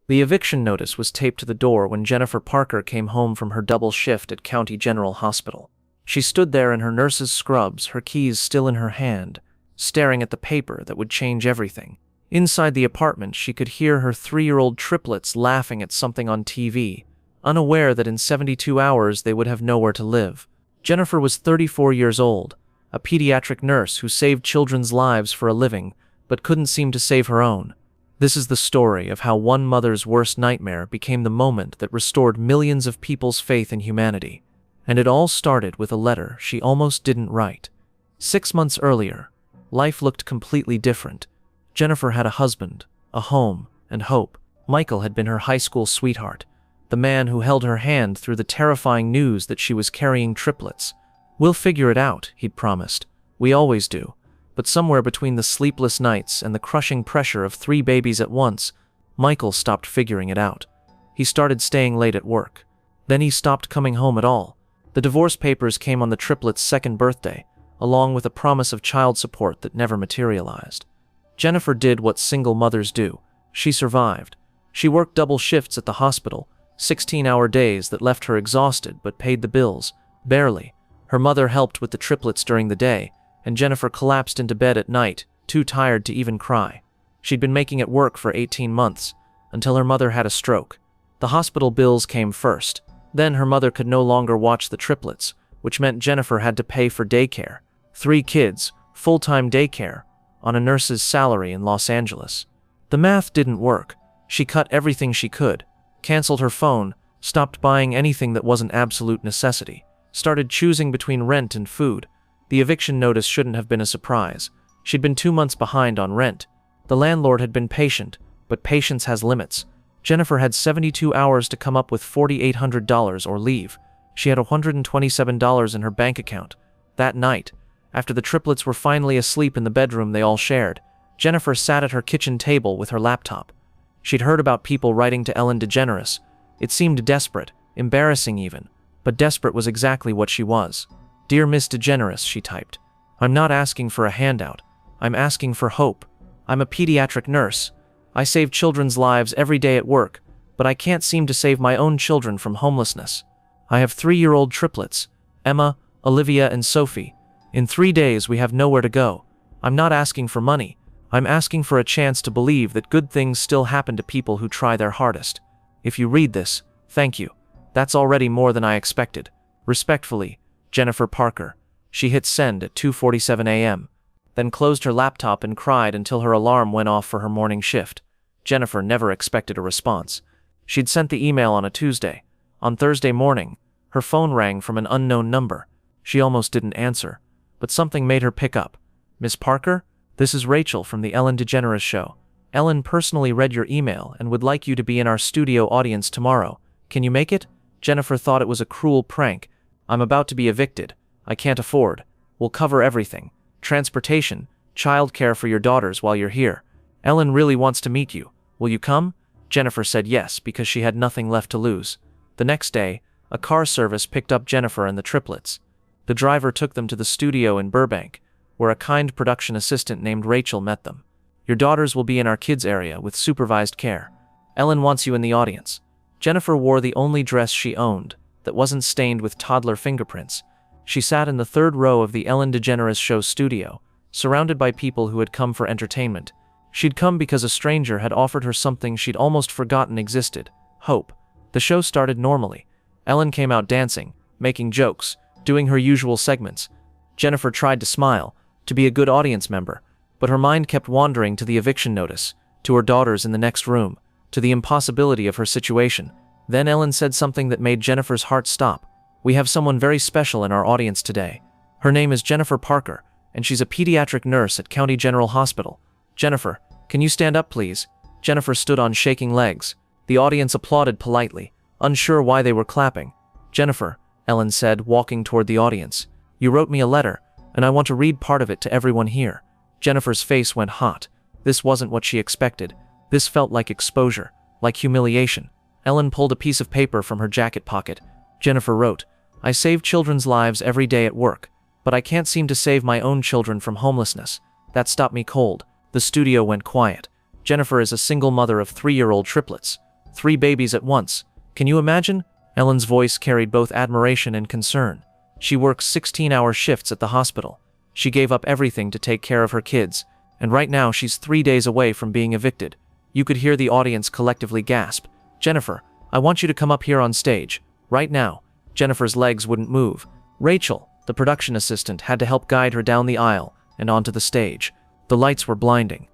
The eviction notice was taped to the door when Jennifer Parker came home from her double shift at County General Hospital. She stood there in her nurse's scrubs, her keys still in her hand, staring at the paper that would change everything. Inside the apartment, she could hear her 3-year-old triplets laughing at something on TV, unaware that in 72 hours they would have nowhere to live. Jennifer was 34 years old, a pediatric nurse who saved children's lives for a living, but couldn't seem to save her own. This is the story of how one mother's worst nightmare became the moment that restored millions of people's faith in humanity. And it all started with a letter she almost didn't write. 6 months earlier, life looked completely different. Jennifer had a husband, a home, and hope. Michael had been her high school sweetheart, the man who held her hand through the terrifying news that she was carrying triplets. "We'll figure it out," he'd promised. "We always do." But somewhere between the sleepless nights and the crushing pressure of 3 babies at once, Michael stopped figuring it out. He started staying late at work. Then he stopped coming home at all. The divorce papers came on the triplets' 2nd birthday, along with a promise of child support that never materialized. Jennifer did what single mothers do. She survived. She worked double shifts at the hospital, 16-hour days that left her exhausted but paid the bills, barely. Her mother helped with the triplets during the day, and Jennifer collapsed into bed at night, too tired to even cry. She'd been making it work for 18 months, until her mother had a stroke. The hospital bills came first. Then her mother could no longer watch the triplets, which meant Jennifer had to pay for daycare. 3 kids, full-time daycare, on a nurse's salary in Los Angeles. The math didn't work. She cut everything she could, canceled her phone, stopped buying anything that wasn't absolute necessity, started choosing between rent and food. The eviction notice shouldn't have been a surprise. She'd been 2 months behind on rent. The landlord had been patient, but patience has limits. Jennifer had 72 hours to come up with $4,800 or leave. She had $127 in her bank account. That night, after the triplets were finally asleep in the bedroom they all shared, Jennifer sat at her kitchen table with her laptop. She'd heard about people writing to Ellen DeGeneres. It seemed desperate, embarrassing even, but desperate was exactly what she was. "Dear Miss DeGeneres," she typed, "I'm not asking for a handout. I'm asking for hope. I'm a pediatric nurse. I save children's lives every day at work, but I can't seem to save my own children from homelessness. I have 3-year-old triplets, Emma, Olivia, and Sophie. In 3 days we have nowhere to go. I'm not asking for money. I'm asking for a chance to believe that good things still happen to people who try their hardest. If you read this, thank you. That's already more than I expected. Respectfully, Jennifer Parker." She hit send at 2:47 a.m., then closed her laptop and cried until her alarm went off for her morning shift. Jennifer never expected a response. She'd sent the email on a Tuesday. On Thursday morning, her phone rang from an unknown number. She almost didn't answer, but something made her pick up. "Miss Parker? This is Rachel from the Ellen DeGeneres show. Ellen personally read your email and would like you to be in our studio audience tomorrow. Can you make it?" Jennifer thought it was a cruel prank. "I'm about to be evicted. I can't afford. We'll cover everything. Transportation, childcare for your daughters while you're here. Ellen really wants to meet you. Will you come?" Jennifer said yes because she had nothing left to lose. The next day, a car service picked up Jennifer and the triplets. The driver took them to the studio in Burbank, where a kind production assistant named Rachel met them. "Your daughters will be in our kids area with supervised care. Ellen wants you in the audience." Jennifer wore the only dress she owned that wasn't stained with toddler fingerprints. She sat in the 3rd row of the Ellen DeGeneres show studio, surrounded by people who had come for entertainment. She'd come because a stranger had offered her something she'd almost forgotten existed: hope. The show started normally. Ellen came out dancing, making jokes, doing her usual segments. Jennifer tried to smile, to be a good audience member, but her mind kept wandering to the eviction notice, to her daughters in the next room, to the impossibility of her situation. Then Ellen said something that made Jennifer's heart stop. "We have someone very special in our audience today. Her name is Jennifer Parker, and she's a pediatric nurse at County General Hospital. Jennifer, can you stand up, please?" Jennifer stood on shaking legs. The audience applauded politely, unsure why they were clapping. "Jennifer," Ellen said, walking toward the audience, "you wrote me a letter, and I want to read part of it to everyone here." Jennifer's face went hot. This wasn't what she expected. This felt like exposure, like humiliation. Ellen pulled a piece of paper from her jacket pocket. Jennifer wrote, "I save children's lives every day at work, but I can't seem to save my own children from homelessness. That stopped me cold." The studio went quiet. Jennifer is a single mother of 3-year-old triplets. 3 babies at once. Can you imagine? Ellen's voice carried both admiration and concern. She works 16-hour shifts at the hospital. She gave up everything to take care of her kids, and right now she's 3 days away from being evicted. You could hear the audience collectively gasp. Jennifer, I want you to come up here on stage. Right now. Jennifer's legs wouldn't move. Rachel, the production assistant, had to help guide her down the aisle and onto the stage. The lights were blinding.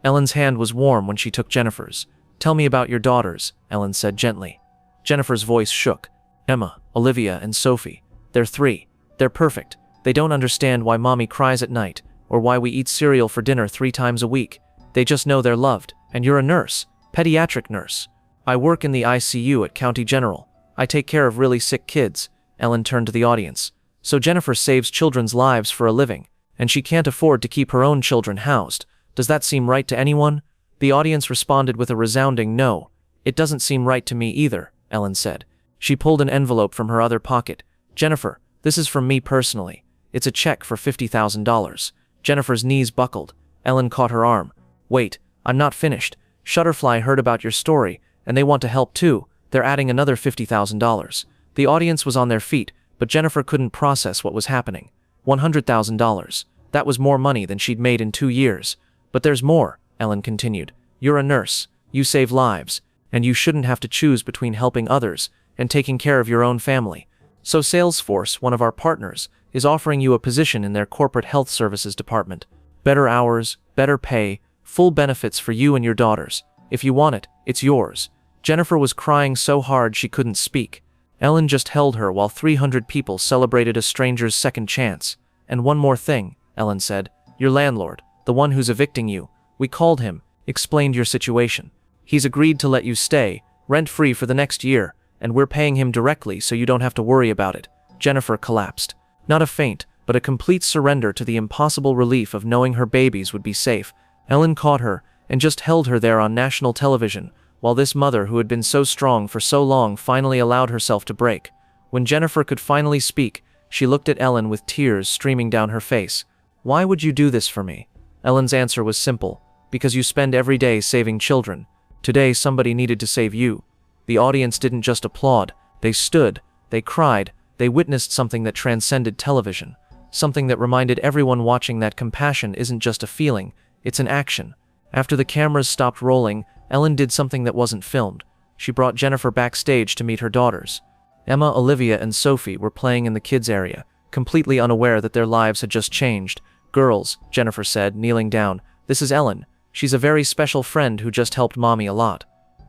Ellen's hand was warm when she took Jennifer's. Tell me about your daughters, Ellen said gently. Jennifer's voice shook. Emma, Olivia, and Sophie. They're 3. They're perfect. They don't understand why mommy cries at night, or why we eat cereal for dinner 3 times a week. They just know they're loved. And you're a nurse, pediatric nurse. I work in the ICU at County General. I take care of really sick kids. Ellen turned to the audience. So Jennifer saves children's lives for a living, and she can't afford to keep her own children housed. Does that seem right to anyone? The audience responded with a resounding no. It doesn't seem right to me either, Ellen said. She pulled an envelope from her other pocket. Jennifer, this is from me personally. It's a check for $50,000. Jennifer's knees buckled. Ellen caught her arm. Wait, I'm not finished. Shutterfly heard about your story, and they want to help too. They're adding another $50,000. The audience was on their feet, but Jennifer couldn't process what was happening. $100,000. That was more money than she'd made in 2 years. But there's more, Ellen continued. You're a nurse. You save lives, and you shouldn't have to choose between helping others and taking care of your own family. So Salesforce, one of our partners, is offering you a position in their corporate health services department. Better hours, better pay, full benefits for you and your daughters. If you want it, it's yours. Jennifer was crying so hard she couldn't speak. Ellen just held her while 300 people celebrated a stranger's second chance. And one more thing, Ellen said. Your landlord, the one who's evicting you, we called him, explained your situation. He's agreed to let you stay, rent-free for the next year, and we're paying him directly so you don't have to worry about it. Jennifer collapsed. Not a faint, but a complete surrender to the impossible relief of knowing her babies would be safe. Ellen caught her and just held her there on national television, while this mother who had been so strong for so long finally allowed herself to break. When Jennifer could finally speak, she looked at Ellen with tears streaming down her face. Why would you do this for me? Ellen's answer was simple. Because you spend every day saving children. Today somebody needed to save you. The audience didn't just applaud. They stood, they cried, they witnessed something that transcended television. Something that reminded everyone watching that compassion isn't just a feeling, it's an action. After the cameras stopped rolling, Ellen did something that wasn't filmed. She brought Jennifer backstage to meet her daughters. Emma, Olivia, and Sophie were playing in the kids' area, completely unaware that their lives had just changed. Girls, Jennifer said, kneeling down, this is Ellen. She's a very special friend who just helped Mommy a lot.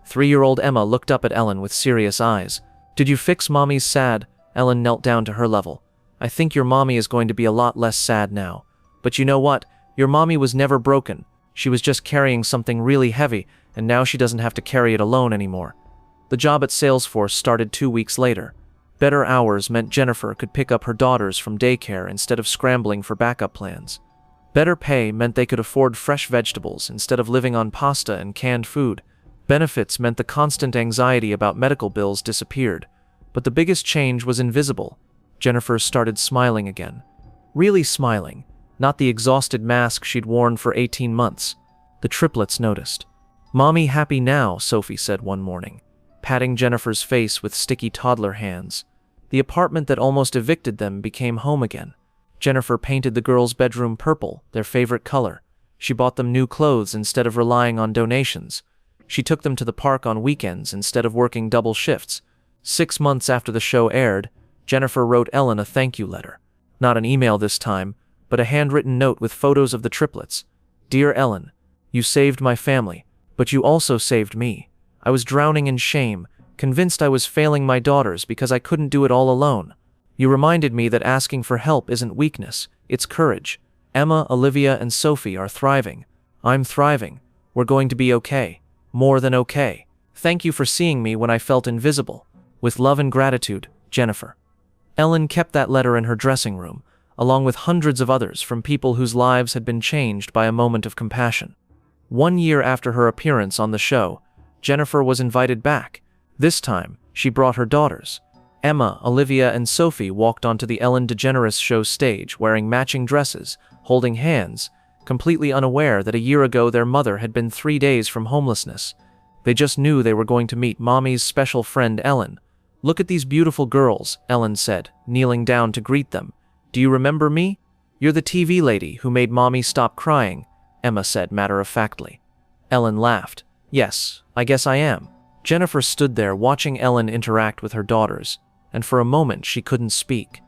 3-year-old Emma looked up at Ellen with serious eyes. Did you fix Mommy's sad? Ellen knelt down to her level. I think your mommy is going to be a lot less sad now. But you know what? Your mommy was never broken. She was just carrying something really heavy, and now she doesn't have to carry it alone anymore. The job at Salesforce started 2 weeks later. Better hours meant Jennifer could pick up her daughters from daycare instead of scrambling for backup plans. Better pay meant they could afford fresh vegetables instead of living on pasta and canned food. Benefits meant the constant anxiety about medical bills disappeared. But the biggest change was invisible. Jennifer started smiling again. Really smiling, not the exhausted mask she'd worn for 18 months. The triplets noticed. Mommy happy now, Sophie said one morning, patting Jennifer's face with sticky toddler hands. The apartment that almost evicted them became home again. Jennifer painted the girls' bedroom purple, their favorite color. She bought them new clothes instead of relying on donations. She took them to the park on weekends instead of working double shifts. 6 months after the show aired, Jennifer wrote Ellen a thank you letter. Not an email this time, but a handwritten note with photos of the triplets. Dear Ellen, you saved my family, but you also saved me. I was drowning in shame, convinced I was failing my daughters because I couldn't do it all alone. You reminded me that asking for help isn't weakness, it's courage. Emma, Olivia, and Sophie are thriving. I'm thriving. We're going to be okay. More than okay. Thank you for seeing me when I felt invisible. With love and gratitude, Jennifer. Ellen kept that letter in her dressing room, along with hundreds of others from people whose lives had been changed by a moment of compassion. 1 year after her appearance on the show, Jennifer was invited back. This time, she brought her daughters. Emma, Olivia, and Sophie walked onto the Ellen DeGeneres show stage wearing matching dresses, holding hands, completely unaware that a year ago their mother had been 3 days from homelessness. They just knew they were going to meet Mommy's special friend Ellen. "Look at these beautiful girls," Ellen said, kneeling down to greet them. "Do you remember me? You're the TV lady who made Mommy stop crying," Emma said matter-of-factly. Ellen laughed. "Yes, I guess I am." Jennifer stood there watching Ellen interact with her daughters, and for a moment she couldn't speak.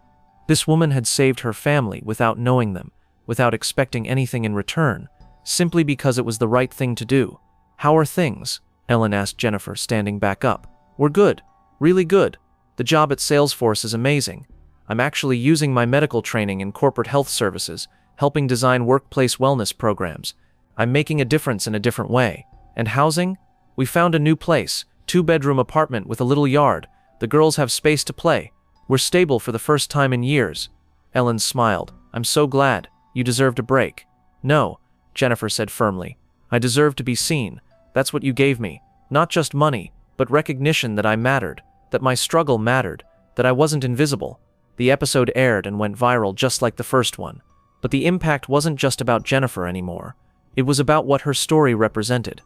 This woman had saved her family without knowing them, without expecting anything in return, simply because it was the right thing to do. "How are things?" Ellen asked Jennifer, standing back up. "We're good. Really good. The job at Salesforce is amazing. I'm actually using my medical training in corporate health services, helping design workplace wellness programs. I'm making a difference in a different way. And housing? We found a new place, 2-bedroom apartment with a little yard. The girls have space to play. We're stable for the first time in years." Ellen smiled. "I'm so glad. You deserved a break." "No," Jennifer said firmly. "I deserve to be seen. That's what you gave me. Not just money, but recognition that I mattered, that my struggle mattered, that I wasn't invisible." The episode aired and went viral just like the first one. But the impact wasn't just about Jennifer anymore. It was about what her story represented.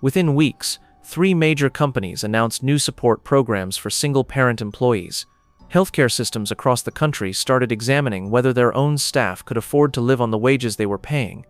Within weeks, 3 major companies announced new support programs for single-parent employees. Healthcare systems across the country started examining whether their own staff could afford to live on the wages they were paying.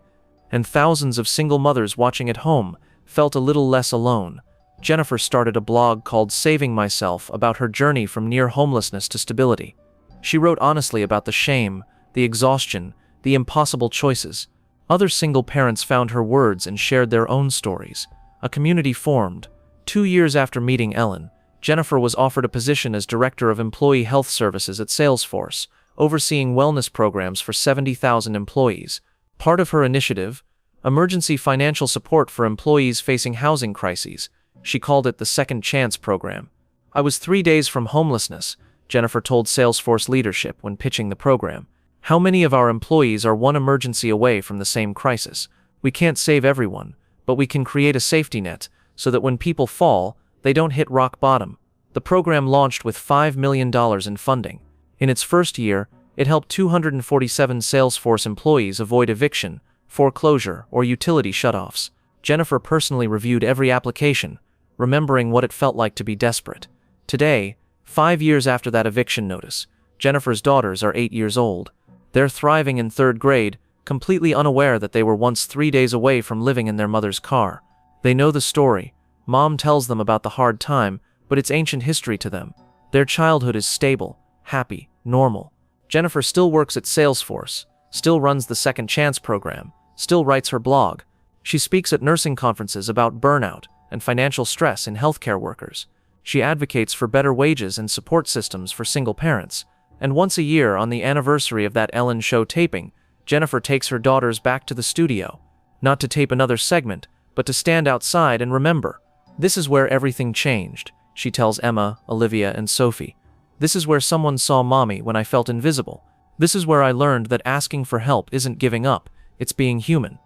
And thousands of single mothers watching at home felt a little less alone. Jennifer started a blog called Saving Myself about her journey from near homelessness to stability. She wrote honestly about the shame, the exhaustion, the impossible choices. Other single parents found her words and shared their own stories. A community formed. 2 years after meeting Ellen, Jennifer was offered a position as Director of Employee Health Services at Salesforce, overseeing wellness programs for 70,000 employees. Part of her initiative, emergency financial support for employees facing housing crises. She called it the Second Chance Program. "I was 3 days from homelessness," Jennifer told Salesforce leadership when pitching the program. "How many of our employees are one emergency away from the same crisis? We can't save everyone, but we can create a safety net so that when people fall, they don't hit rock bottom." The program launched with $5 million in funding. In its first year, it helped 247 Salesforce employees avoid eviction, foreclosure, or utility shutoffs. Jennifer personally reviewed every application, remembering what it felt like to be desperate. Today, 5 years after that eviction notice, Jennifer's daughters are 8 years old. They're thriving in 3rd grade, completely unaware that they were once 3 days away from living in their mother's car. They know the story. Mom tells them about the hard time, but it's ancient history to them. Their childhood is stable, happy, normal. Jennifer still works at Salesforce, still runs the Second Chance program, still writes her blog. She speaks at nursing conferences about burnout and financial stress in healthcare workers. She advocates for better wages and support systems for single parents. And once a year, on the anniversary of that Ellen show taping, Jennifer takes her daughters back to the studio. Not to tape another segment, but to stand outside and remember. "This is where everything changed," she tells Emma, Olivia, and Sophie. "This is where someone saw Mommy when I felt invisible. This is where I learned that asking for help isn't giving up, it's being human."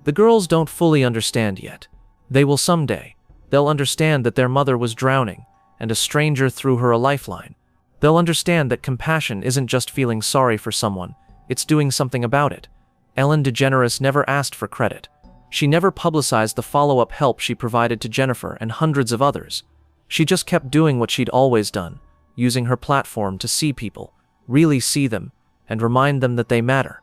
The girls don't fully understand yet. They will someday. They'll understand that their mother was drowning, and a stranger threw her a lifeline. They'll understand that compassion isn't just feeling sorry for someone, it's doing something about it. Ellen DeGeneres never asked for credit. She never publicized the follow-up help she provided to Jennifer and hundreds of others. She just kept doing what she'd always done, using her platform to see people, really see them, and remind them that they matter.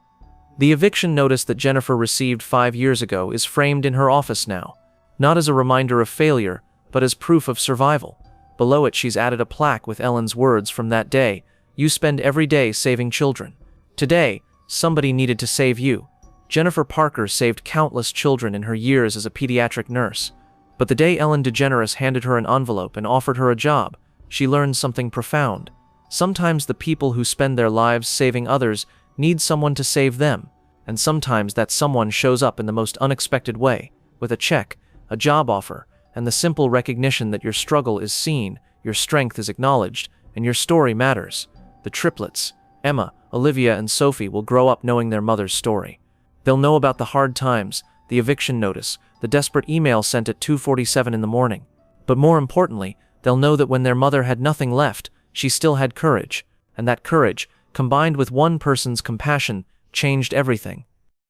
The eviction notice that Jennifer received 5 years ago is framed in her office now, not as a reminder of failure, but as proof of survival. Below it, she's added a plaque with Ellen's words from that day: "You spend every day saving children. Today, somebody needed to save you." Jennifer Parker saved countless children in her years as a pediatric nurse. But the day Ellen DeGeneres handed her an envelope and offered her a job, she learned something profound. Sometimes the people who spend their lives saving others need someone to save them, and sometimes that someone shows up in the most unexpected way, with a check, a job offer, and the simple recognition that your struggle is seen, your strength is acknowledged, and your story matters. The triplets, Emma, Olivia, and Sophie, will grow up knowing their mother's story. They'll know about the hard times, the eviction notice, the desperate email sent at 2:47 in the morning. But more importantly, they'll know that when their mother had nothing left, she still had courage, and that courage, combined with one person's compassion, changed everything.